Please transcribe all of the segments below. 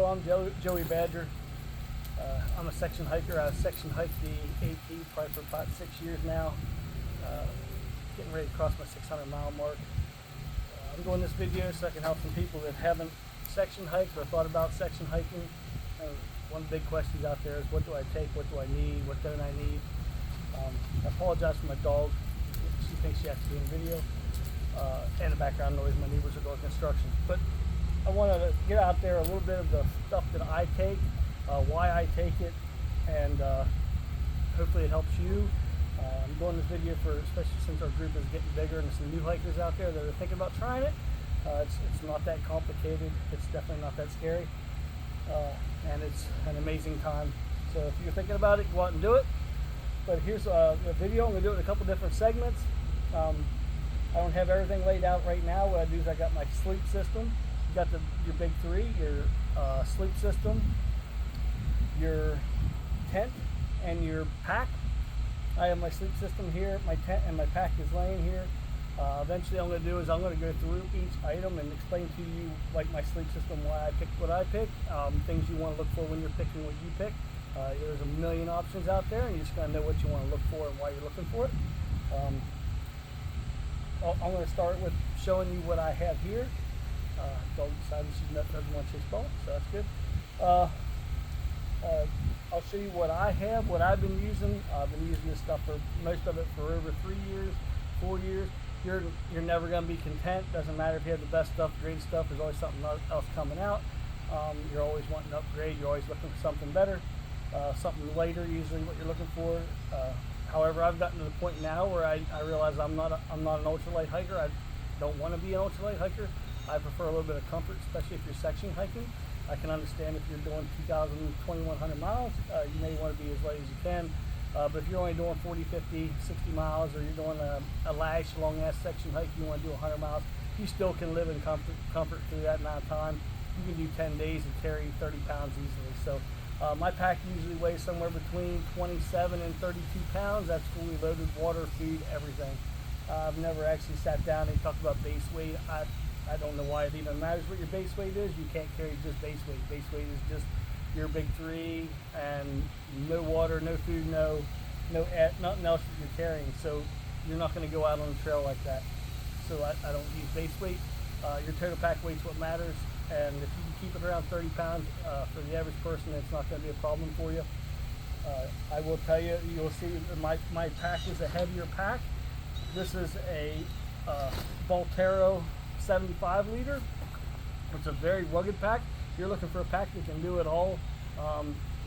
Hello, I'm Joey Badger. I'm a section hiker. I've section hiked the AP probably for about 6 years now. Getting ready to cross my 600-mile mark. I'm doing this video so I can help some people that haven't section hiked or thought about section hiking. One of the big questions out there is, what do I take? What do I need? What don't I need? I apologize for my dog. She thinks she has to be in the video. And the background noise, my neighbors are doing construction. But I wanted to get out there a little bit of the stuff that I take, why I take it, and hopefully it helps you. I'm doing this video for, especially since our group is getting bigger and there's some new hikers out there that are thinking about trying it. It's not that complicated. It's definitely not that scary. And it's an amazing time. So if you're thinking about it, go out and do it. But here's the video. I'm going to do it in a couple different segments. I don't have everything laid out right now. What I do is I got my sleep system. You got your big three, your sleep system, your tent, and your pack. I have my sleep system here, my tent and my pack is laying here. Eventually I'm going to do is I'm going to go through each item and explain to you, like my sleep system, why I picked what I picked, things you want to look for when you're picking what you pick. There's a million options out there, and you just got to know what you want to look for and why you're looking for it. I'm going to start with showing you what I have here. Dog decided she doesn't want to chase ball, so that's good. I'll show you what I have, what I've been using. I've been using this stuff for most of it for over 3 years, 4 years. You're never going to be content. Doesn't matter if you have the best stuff, great stuff. There's always something else coming out. You're always wanting to upgrade. You're always looking for something better, something later. Usually, what you're looking for. However, I've gotten to the point now where I realize I'm not an ultralight hiker. I don't want to be an ultralight hiker. I prefer a little bit of comfort, especially if you're section hiking. I can understand if you're doing 2,100 miles, you may want to be as light as you can. But if you're only doing 40, 50, 60 miles, or you're doing a lash, long-ass section hike, you want to do 100 miles, you still can live in comfort through that amount of time. You can do 10 days and carry 30 pounds easily. So my pack usually weighs somewhere between 27 and 32 pounds. That's fully loaded, water, food, everything. I've never actually sat down and talked about base weight. I don't know why it even matters what your base weight is. You can't carry just base weight. Base weight is just your big three and no water, no food, nothing else that you're carrying. So you're not going to go out on the trail like that. So I don't use base weight. Your total pack weight's what matters. And if you can keep it around 30 pounds, for the average person, it's not going to be a problem for you. I will tell you, you'll see that my pack is a heavier pack. This is a Voltero 75 liter. It's a very rugged pack. You're looking for a pack that can do it all.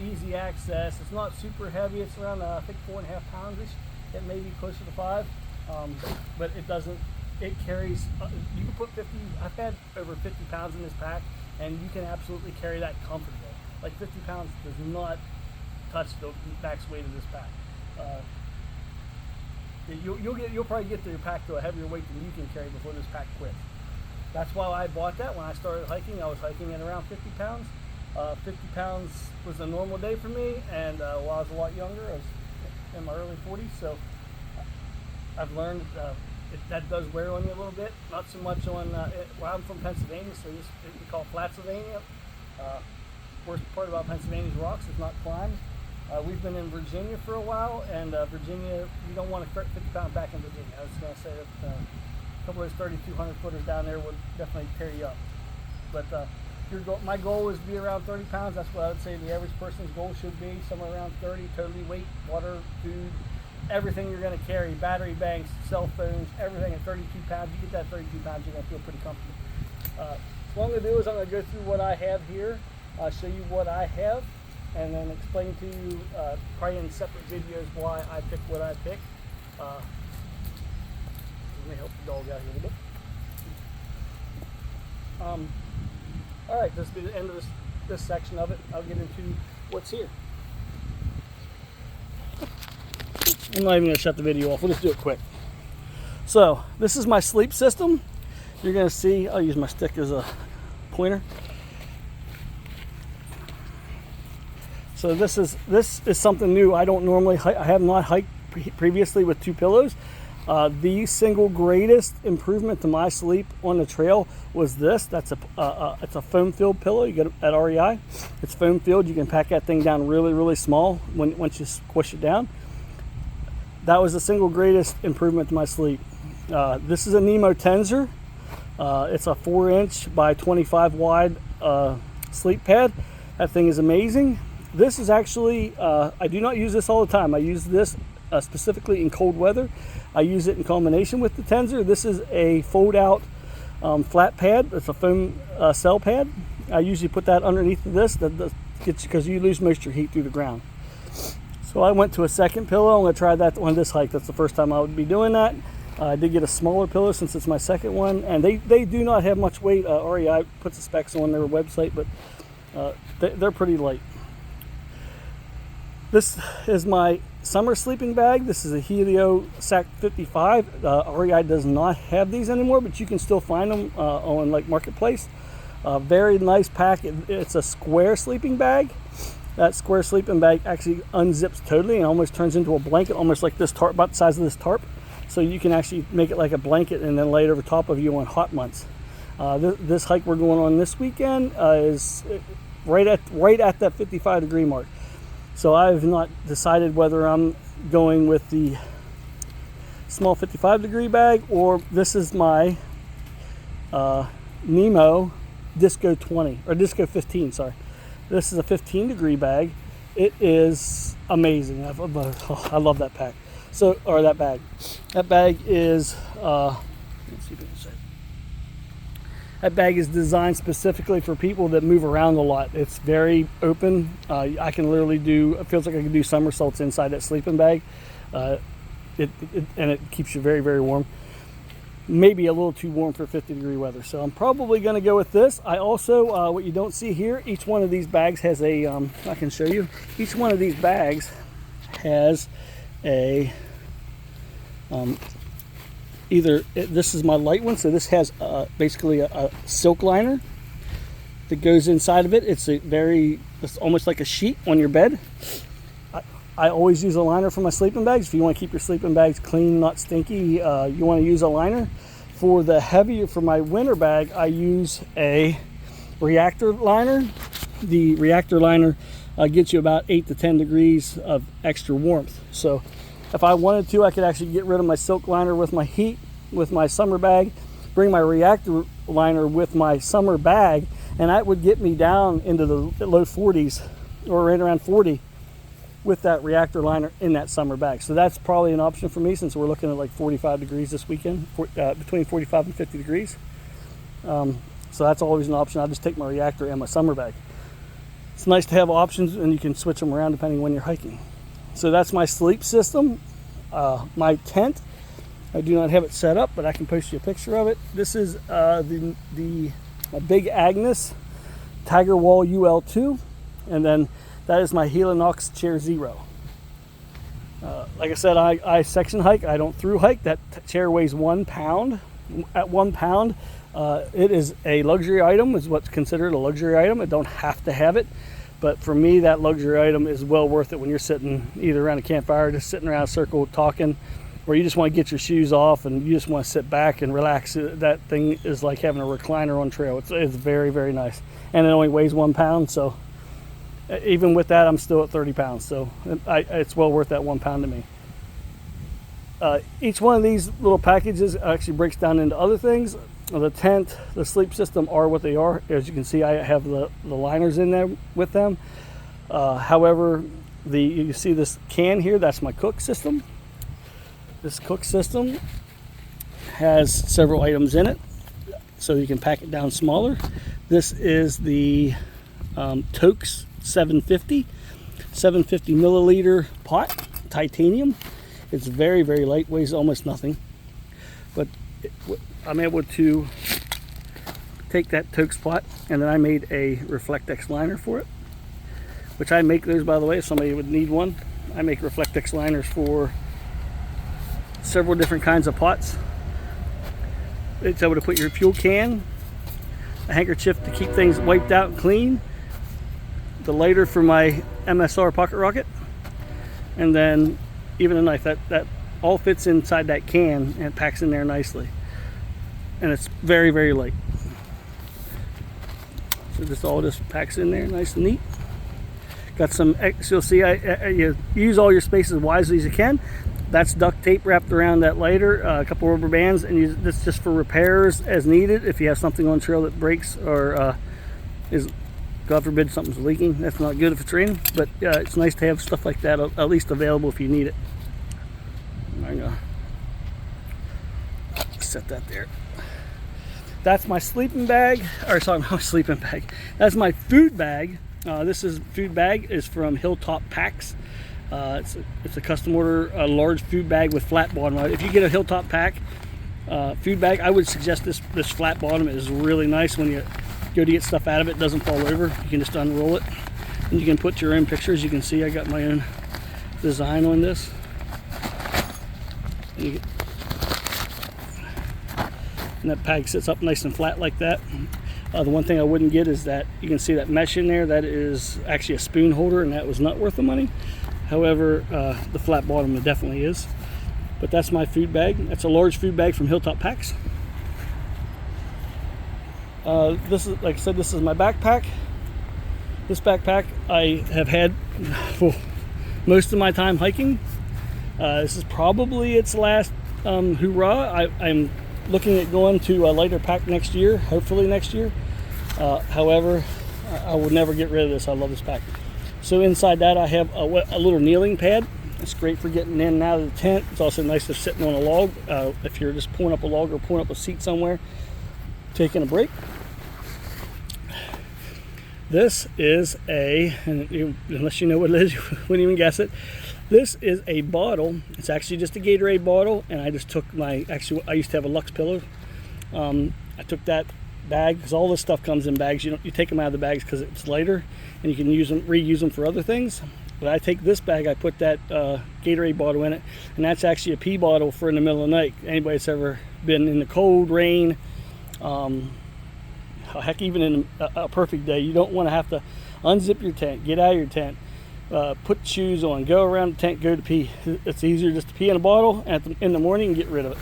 Easy access. It's not super heavy. It's around I think 4.5 pounds-ish. It may be closer to 5, but it doesn't. It carries. You can put 50. I've had over 50 pounds in this pack, and you can absolutely carry that comfortably. Like 50 pounds does not touch the max weight of this pack. You'll probably get your pack to a heavier weight than you can carry before this pack quits. That's why I bought that. When I started hiking, I was hiking at around 50 pounds. 50 pounds was a normal day for me, and while I was a lot younger, I was in my early 40s, so I've learned that does wear on you a little bit. Not so much on, well, I'm from Pennsylvania, so we call it Flatsylvania. Worst part about Pennsylvania's rocks is not climbs. We've been in Virginia for a while, and Virginia, you don't want a 50-pound pack in Virginia. I was going to say that a couple of those 3,200 footers down there would definitely tear you up. But my goal is to be around 30 pounds. That's what I would say the average person's goal should be, somewhere around 30, totally weight, water, food, everything you're going to carry, battery banks, cell phones, everything at 32 pounds. You get that 32 pounds, you're going to feel pretty comfortable. So what I'm going to do is I'm going to go through what I have here, show you what I have, and then explain to you, probably in separate videos, why I pick what I pick. Let me help the dog out here a little bit. All right, this will be the end of this section of it. I'll get into what's here. I'm not even going to shut the video off. We'll just do it quick. So this is my sleep system. You're going to see, I'll use my stick as a pointer. So this is something new. I don't normally hike. I have not hiked previously with two pillows. The single greatest improvement to my sleep on the trail was this. That's it's a foam filled pillow you get at REI. It's foam filled. You can pack that thing down really, really small once you squish it down. That was the single greatest improvement to my sleep. This is a Nemo Tensor. It's a 4-inch by 25 wide sleep pad. That thing is amazing. This is actually, I do not use this all the time. I use this specifically in cold weather. I use it in combination with the Tensor. This is a fold out flat pad. It's a foam cell pad. I usually put that underneath of this. That gets because you lose most of your heat through the ground. So I went to a second pillow. I'm going to try that on this hike. That's the first time I would be doing that. I did get a smaller pillow since it's my second one, and they do not have much weight. REI puts the specs on their website, but they're pretty light. This is my summer sleeping bag. This is a Helio Sac 55. REI does not have these anymore, but you can still find them on like Marketplace. Very nice pack. It's a square sleeping bag. That square sleeping bag actually unzips totally and almost turns into a blanket, almost like this tarp, about the size of this tarp. So you can actually make it like a blanket and then lay it over top of you on hot months. This hike we're going on this weekend is right at that 55 degree mark. So I've not decided whether I'm going with the small 55 degree bag or this is my Nemo Disco 20 or Disco 15. Sorry, this is a 15 degree bag. It is amazing. I love that pack. So, or that bag. That bag is, let's see if I can say. That bag is designed specifically for people that move around a lot. It's very open. I can literally it feels like I can do somersaults inside that sleeping bag. And it keeps you very, very warm. Maybe a little too warm for 50 degree weather. So I'm probably going to go with this. I also, what you don't see here, each one of these bags has a, I can show you. Each one of these bags has a, this is my light one, so this has basically a silk liner that goes inside of it. It's almost like a sheet on your bed. I always use a liner for my sleeping bags. If you want to keep your sleeping bags clean, not stinky, you want to use a liner. For my winter bag, I use a reactor liner. The reactor liner gets you about 8 to 10 degrees of extra warmth. So if I wanted to, I could actually get rid of my silk liner with my heat, with my summer bag, bring my reactor liner with my summer bag, and that would get me down into the low 40s or right around 40 with that reactor liner in that summer bag. So that's probably an option for me since we're looking at like 45 degrees this weekend, between 45 and 50 degrees. So that's always an option. I'll just take my reactor and my summer bag. It's nice to have options and you can switch them around depending when you're hiking. So that's my sleep system. My tent, I do not have it set up, but I can post you a picture of it. This is the Big Agnes Tiger Wall UL2, and then that is my Helinox Chair Zero. Like I said, I section hike. I don't through hike. That chair weighs 1 pound. At 1 pound, it is a luxury item. Is what's considered a luxury item. I don't have to have it. But for me, that luxury item is well worth it when you're sitting either around a campfire, just sitting around a circle talking, or you just want to get your shoes off and you just want to sit back and relax. That thing is like having a recliner on trail. It's very, very nice. And it only weighs 1 pound. So even with that, I'm still at 30 pounds. So it's well worth that 1 pound to me. Each one of these little packages actually breaks down into other things. The tent, the sleep system are what they are. As you can see, I have the liners in there with them. However, you see this can here, that's my cook system. This cook system has several items in it, so you can pack it down smaller. This is the Toaks 750 milliliter pot, titanium. It's very, very light, weighs almost nothing. But I'm able to take that Toaks pot, and then I made a Reflectex liner for it, which I make those, by the way, if somebody would need one. I make Reflectex liners for several different kinds of pots. It's able to put your fuel can, a handkerchief to keep things wiped out and clean, the lighter for my MSR pocket rocket, and then even a knife. That all fits inside that can and it packs in there nicely. And it's very, very light. So this all just packs in there nice and neat. Got some, so you'll see you use all your spaces as wisely as you can. That's duct tape wrapped around that lighter, a couple rubber bands, and this just for repairs as needed. If you have something on trail that breaks or is, God forbid, something's leaking, that's not good if it's raining, but it's nice to have stuff like that at least available if you need it. I'm gonna set that there. That's my sleeping bag, or sorry, not my sleeping bag. That's my food bag. This food bag is from Hilltop Packs. It's a custom order, a large food bag with flat bottom. If you get a Hilltop Pack food bag, I would suggest this flat bottom. Is really nice when you go to get stuff out of it. It doesn't fall over. You can just unroll it, and you can put your own pictures. You can see I got my own design on this. And that bag sits up nice and flat like that. The one thing I wouldn't get is that you can see that mesh in there. That is actually a spoon holder, and that was not worth the money. However, the flat bottom it definitely is. But that's my food bag. That's a large food bag from Hilltop Packs. This is, like I said, this is my backpack. This backpack I have had for most of my time hiking. This is probably its last hurrah. I'm looking at going to a lighter pack next year, hopefully next year. However, I will never get rid of this. I love this pack. So inside that I have a little kneeling pad. It's great for getting in and out of the tent. It's also nice for sitting on a log if you're just pulling up a log or pulling up a seat somewhere, taking a break. This is unless you know what it is, you wouldn't even guess it. This is a bottle. It's actually just a Gatorade bottle, and I just took I used to have a Lux pillow. I took that bag, because all this stuff comes in bags. You take them out of the bags because it's lighter, and you can reuse them for other things. But I take this bag, I put that Gatorade bottle in it, and that's actually a pee bottle for in the middle of the night. Anybody that's ever been in the cold, rain, heck, even in a perfect day, you don't want to have to unzip your tent, get out of your tent, put shoes on, go around the tent, go to pee. It's easier just to pee in a bottle in the morning and get rid of it.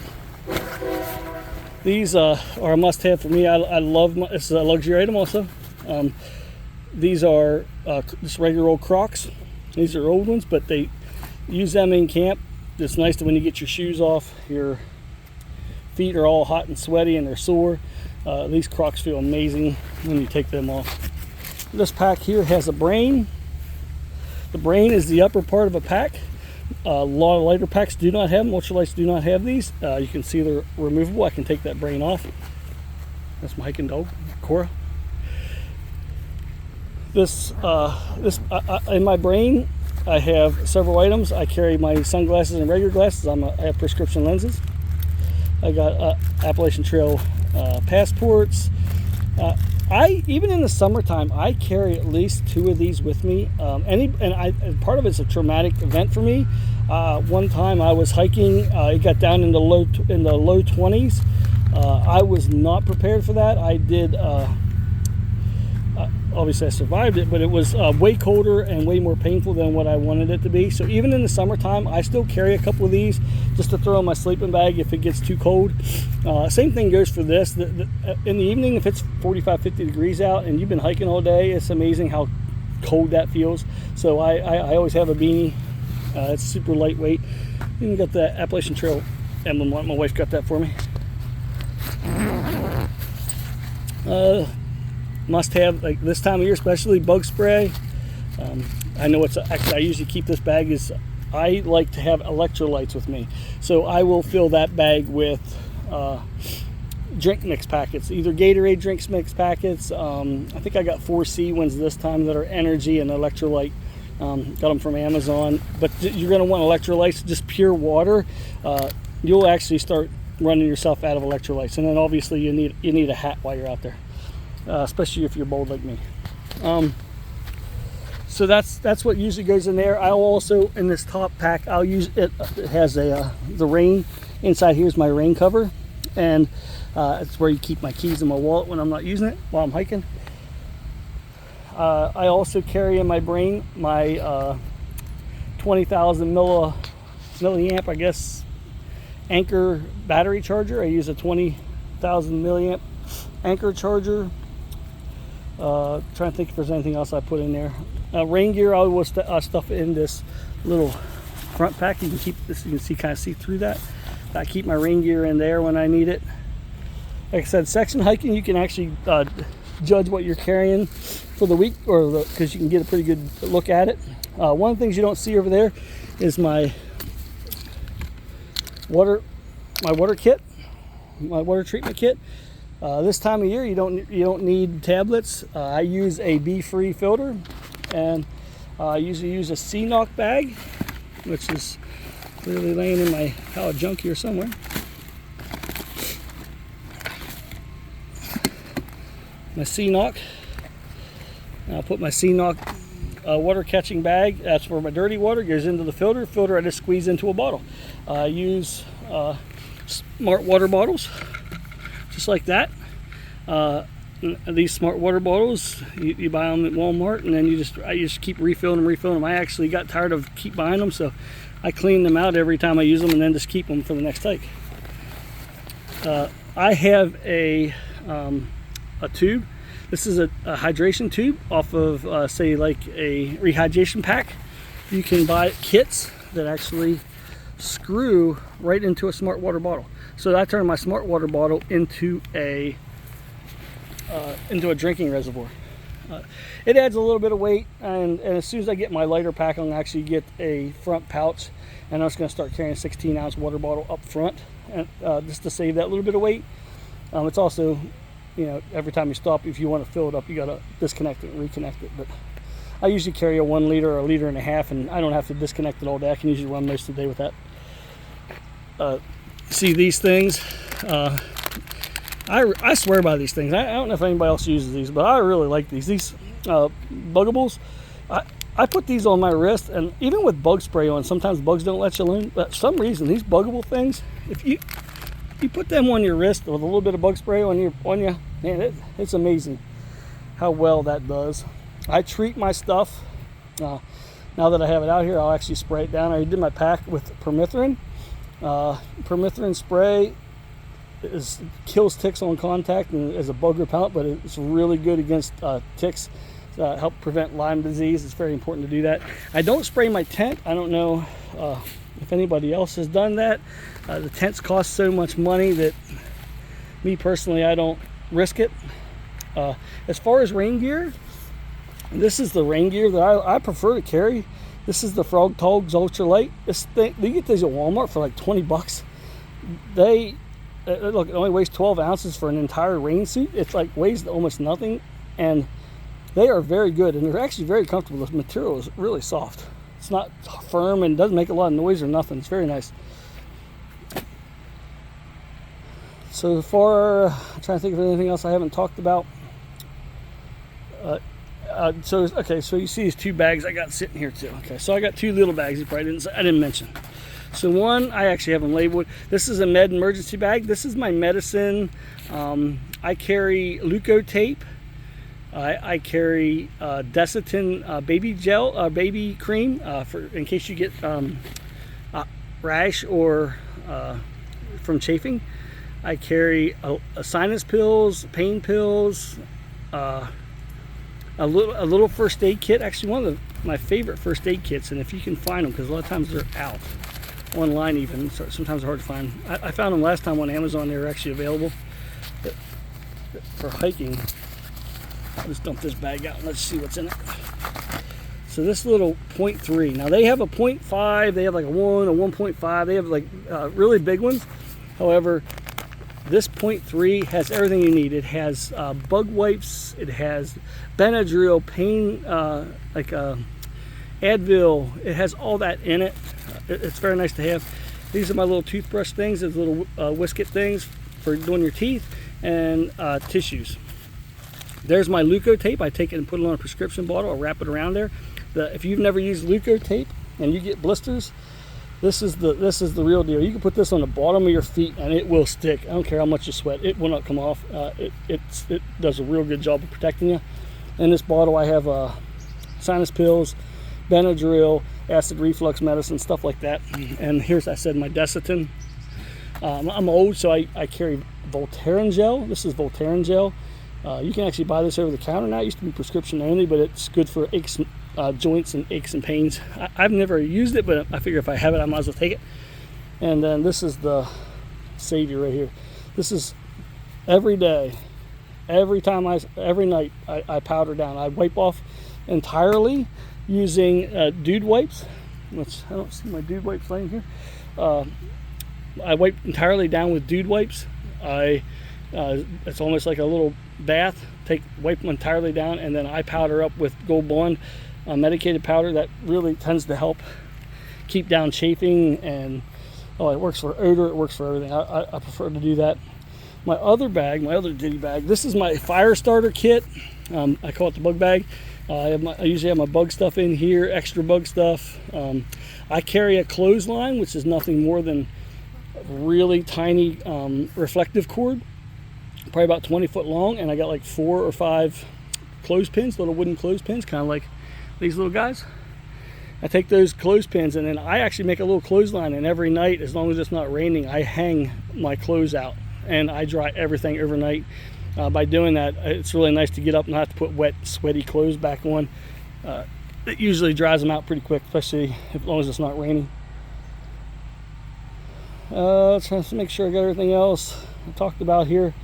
These are a must-have for me. I love this is a luxury item also. These are just regular old Crocs. These are old ones, but they use them in camp. It's nice that when you get your shoes off, your feet are all hot and sweaty and they're sore. These Crocs feel amazing when you take them off. This pack here has a brain. The brain is the upper part of a pack. A lot of lighter packs do not have them. Ultralights do not have these. You can see they're removable. I can take that brain off. That's my hiking dog, Cora. In my brain, I have several items. I carry my sunglasses and regular glasses. I have prescription lenses. I got Appalachian Trail passports. Even in the summertime, I carry at least 2 of these with me. Part of it's a traumatic event for me. One time I was hiking, it got down in the low 20s. I was not prepared for that. I did. Obviously I survived it, but it was way colder and way more painful than what I wanted it to be. So even in the summertime, I still carry a couple of these just to throw in my sleeping bag if it gets too cold. Same thing goes for this. In the evening, if it's 45, 50 degrees out and you've been hiking all day, it's amazing how cold that feels. So I always have a beanie. It's super lightweight. Even got the Appalachian Trail emblem on it. My wife got that for me. Must have, like this time of year, especially bug spray. I know actually I usually keep this bag I like to have electrolytes with me, so I will fill that bag with drink mix packets, either Gatorade drinks mix packets. I think I got 4C ones this time that are energy and electrolyte. Got them from Amazon, but you're going to want electrolytes, just pure water. You'll actually start running yourself out of electrolytes, and then obviously you need a hat while you're out there. Especially if you're bold like me. So that's what usually goes in there. I'll also, in this top pack, I'll use it. It has the rain inside. Here's my rain cover, and it's where you keep my keys in my wallet when I'm not using it while I'm hiking. I also carry in my brain my 20,000 milliamp, I guess, Anchor battery charger. I use a 20,000 milliamp Anchor charger. Trying to think if there's anything else I put in there. Rain gear, I will stuff in this little front pack. You can keep this, you can see, kind of see through that. I keep my rain gear in there when I need it. Like I said, section hiking, you can actually judge what you're carrying for the week, or because you can get a pretty good look at it. One of the things you don't see over there is my water kit, my water treatment kit. This time of year, you don't need tablets. I use a bee-free filter, and I usually use a C-Knock bag, which is clearly laying in my pile of junk here somewhere. My C-Knock. I'll put my C-Knock water catching bag. That's where my dirty water goes into the filter. Filter I just squeeze into a bottle. I use smart water bottles, just like that. These smart water bottles, you buy them at Walmart, and then I just keep refilling them. I actually got tired of keep buying them, so I clean them out every time I use them, and then just keep them for the next hike. I have a tube. This is a hydration tube off of say like a rehydration pack. You can buy kits that actually screw right into a smart water bottle. So I turn my smart water bottle into a drinking reservoir. It adds a little bit of weight, and as soon as I get my lighter pack, I'm gonna actually get a front pouch, and I'm just gonna start carrying a 16-ounce water bottle up front, and just to save that little bit of weight. It's also, every time you stop, if you want to fill it up, you gotta disconnect it and reconnect it. But I usually carry a 1 liter or a liter and a half, and I don't have to disconnect it all day. I can usually run most of the day with that. See these things? I swear by these things. I don't know if anybody else uses these, but I really like these. These Buggables, I put these on my wrist, and even with bug spray on, sometimes bugs don't let you alone. But for some reason, these Buggable things, if you put them on your wrist with a little bit of bug spray on you, man, it's amazing how well that does. I treat my stuff. Now that I have it out here, I'll actually spray it down. I did my pack with permethrin. Permethrin spray kills ticks on contact and is a bug repellent, but it's really good against ticks. Help prevent Lyme disease. It's very important to do that. I don't spray my tent. I don't know if anybody else has done that. The tents cost so much money that me personally, I don't risk it. As far as rain gear, this is the rain gear that I prefer to carry. This is the Frog Togs Ultralight. This thing, you get these at Walmart for like 20 bucks. Look, it only weighs 12 ounces for an entire rain suit. It's like weighs almost nothing, and they are very good, and they're actually very comfortable. The material is really soft. It's not firm and doesn't make a lot of noise or nothing. It's very nice. So far, I'm trying to think of anything else I haven't talked about. So you see these two bags I got sitting here too. Okay, so I got two little bags I didn't mention. So one, I actually have them labeled. This is a med emergency bag. This is my medicine. I carry leukotape. I carry Desitin baby gel, baby cream in case you get rash or from chafing. I carry a sinus pills, pain pills, a little first aid kit. Actually, one of my favorite first aid kits, and if you can find them, because a lot of times they're out online even, so sometimes they're hard to find. I found them last time on Amazon. They were actually available. But for hiking, I'll just dump this bag out and let's see what's in it. So this little 0.3. Now they have a 0.5, they have like a 1, a 1.5, they have like really big ones. However, this 0.3 has everything you need. It has bug wipes, it has Benadryl, pain, Advil. It has all that in it. It's very nice to have. These are my little toothbrush things, these little whisket things for doing your teeth, and tissues. There's my leukotape. I take it and put it on a prescription bottle. I wrap it around there. If you've never used leukotape and you get blisters, this is the real deal. You can put this on the bottom of your feet and it will stick. I don't care how much you sweat. It will not come off. It does a real good job of protecting you. In this bottle I have sinus pills, Benadryl, acid reflux medicine, stuff like that. And here's, I said, my Desitin. I'm old, so I carry Voltaren gel. This is Voltaren gel. You can actually buy this over the counter now. It used to be prescription only, but it's good for aches, joints and aches and pains. I've never used it, but I figure if I have it, I might as well take it. And then this is the savior right here. This is every day, every night I powder down. I wipe off entirely using dude wipes, which I don't see my dude wipes laying here. I wipe entirely down with dude wipes. It's almost like a little bath. Wipe them entirely down, and then I powder up with Gold Bond medicated powder that really tends to help keep down chafing, and it works for odor, it works for everything. I prefer to do that. My other ditty bag, this is my fire starter kit. I call it the bug bag. I usually have my bug stuff in here, extra bug stuff. I carry a clothesline, which is nothing more than a really tiny reflective cord, probably about 20 foot long, and I got like 4 or 5 clothespins, little wooden clothespins, kind of like these little guys. I take those clothespins, and then I actually make a little clothesline, and every night, as long as it's not raining, I hang my clothes out, and I dry everything overnight. By doing that, it's really nice to get up and not have to put wet, sweaty clothes back on. It usually dries them out pretty quick, especially as long as it's not raining. Trying to make sure I got everything else I talked about here.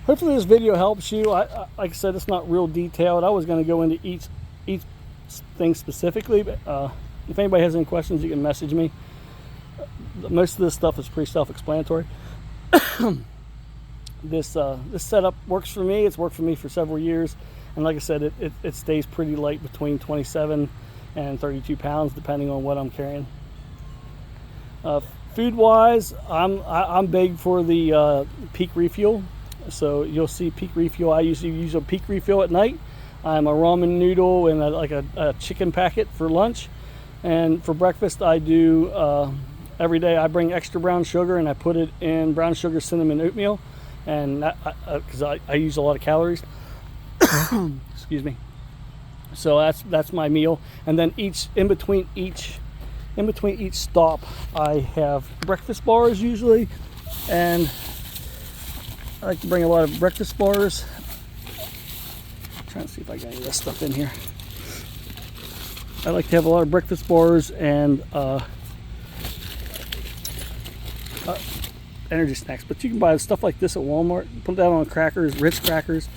Hopefully this video helps you. Like I said, it's not real detailed. I was going to go into each thing specifically, but if anybody has any questions, you can message me. Most of this stuff is pretty self-explanatory. This setup works for me. It's worked for me for several years, and like I said, it stays pretty light, between 27 and 32 pounds, depending on what I'm carrying. Food wise, I'm big for the peak refuel. So you'll see peak refuel. I usually use a peak refuel at night. I'm a ramen noodle and a chicken packet for lunch, and for breakfast I do every day. I bring extra brown sugar, and I put it in brown sugar cinnamon oatmeal, and because I use a lot of calories. Excuse me. So that's my meal, and then in between each stop I have breakfast bars usually, and I like to bring a lot of breakfast bars. I'm trying to see if I got any of this stuff in here. I like to have a lot of breakfast bars and energy snacks, but you can buy stuff like this at Walmart. Put that on crackers, Ritz crackers.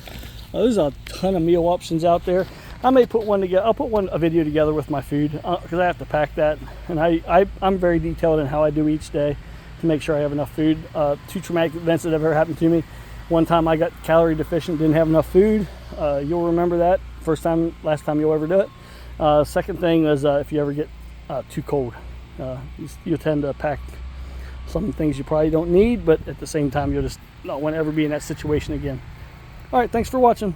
There's a ton of meal options out there. I may put one together. I'll put a video together with my food, because I have to pack that, and I'm very detailed in how I do each day to make sure I have enough food. 2 traumatic events that have ever happened to me. One time I got calorie deficient, didn't have enough food. You'll remember that. Last time you'll ever do it. Second thing is if you ever get too cold, you tend to pack some things you probably don't need, but at the same time you'll just not want to ever be in that situation again. All right, thanks for watching.